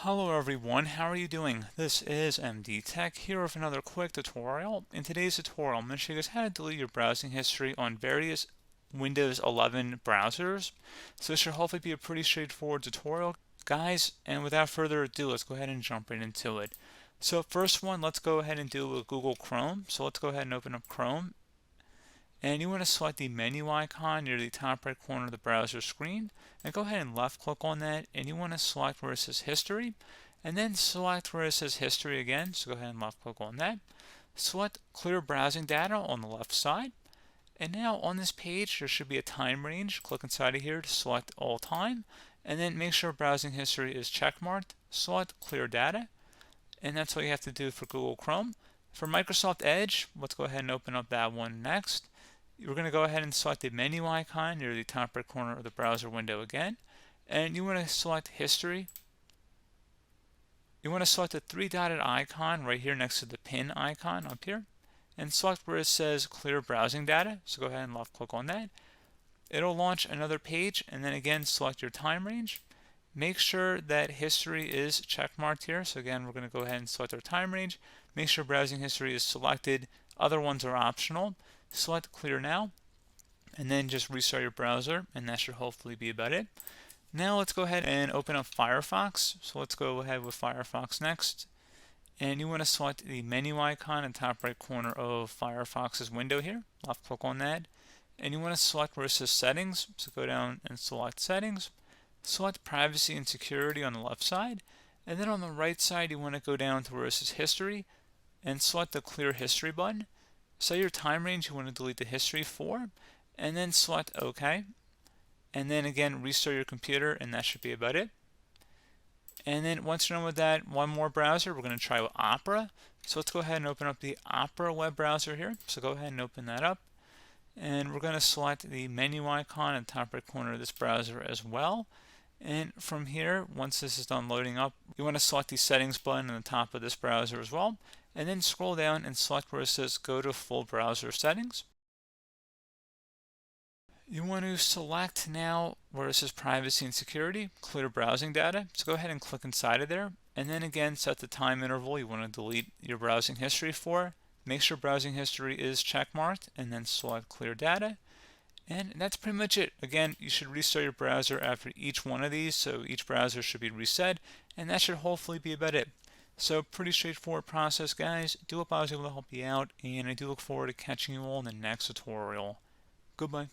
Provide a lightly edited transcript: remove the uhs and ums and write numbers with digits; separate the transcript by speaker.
Speaker 1: Hello everyone, how are you doing? This is MD Tech here with another quick tutorial. In today's tutorial, I'm going to show you guys how to delete your browsing history on various Windows 11 browsers. So this should hopefully be a pretty straightforward tutorial, guys, and without further ado, let's go ahead and jump right into it. So first one, let's go ahead and do with Google Chrome. So let's go ahead and open up Chrome. And you want to select the menu icon near the top right corner of the browser screen, and go ahead and left click on that, and you want to select where it says history, and then select where it says history again, so go ahead and left click on that. Select clear browsing data on the left side, and now on this page there should be a time range. Click inside of here to select all time, and then make sure browsing history is checkmarked. Select clear data, and that's what you have to do for Google Chrome. For Microsoft Edge, let's go ahead and open up that one next. We're going to go ahead and select the menu icon near the top right corner of the browser window again, and you want to select history. You want to select the three-dotted icon right here next to the pin icon up here, and select where it says clear browsing data. So go ahead and left click on that. It'll launch another page, and then again select your time range. Make sure that history is checkmarked here. So again, we're going to go ahead and select our time range. Make sure browsing history is selected. Other ones are optional. Select clear now, and then just restart your browser, and that should hopefully be about it. Now let's go ahead and open up Firefox. So let's go ahead with Firefox next, and you want to select the menu icon in the top right corner of Firefox's window here. Left click on that, and you want to select where it says settings. So go down and select settings. Select privacy and security on the left side, and then on the right side you want to go down to where it says history and select the clear history button. Set your time range you want to delete the history for, and then select OK. And then again restart your computer, and that should be about it. And then once you're done with that, one more browser. We're going to try with Opera. So let's go ahead and open up the Opera web browser here. So go ahead and open that up. And we're going to select the menu icon in the top right corner of this browser as well. And from here, once this is done loading up, you want to select the settings button on the top of this browser as well, and then scroll down and select where it says go to full browser settings. You want to select now where it says privacy and security, clear browsing data. So go ahead and click inside of there, and then again set the time interval you want to delete your browsing history for. Make sure browsing history is checkmarked, and then select clear data. And that's pretty much it. Again, you should restart your browser after each one of these, so each browser should be reset, and that should hopefully be about it. So pretty straightforward process, guys. Do hope I was able to help you out, and I do look forward to catching you all in the next tutorial. Goodbye.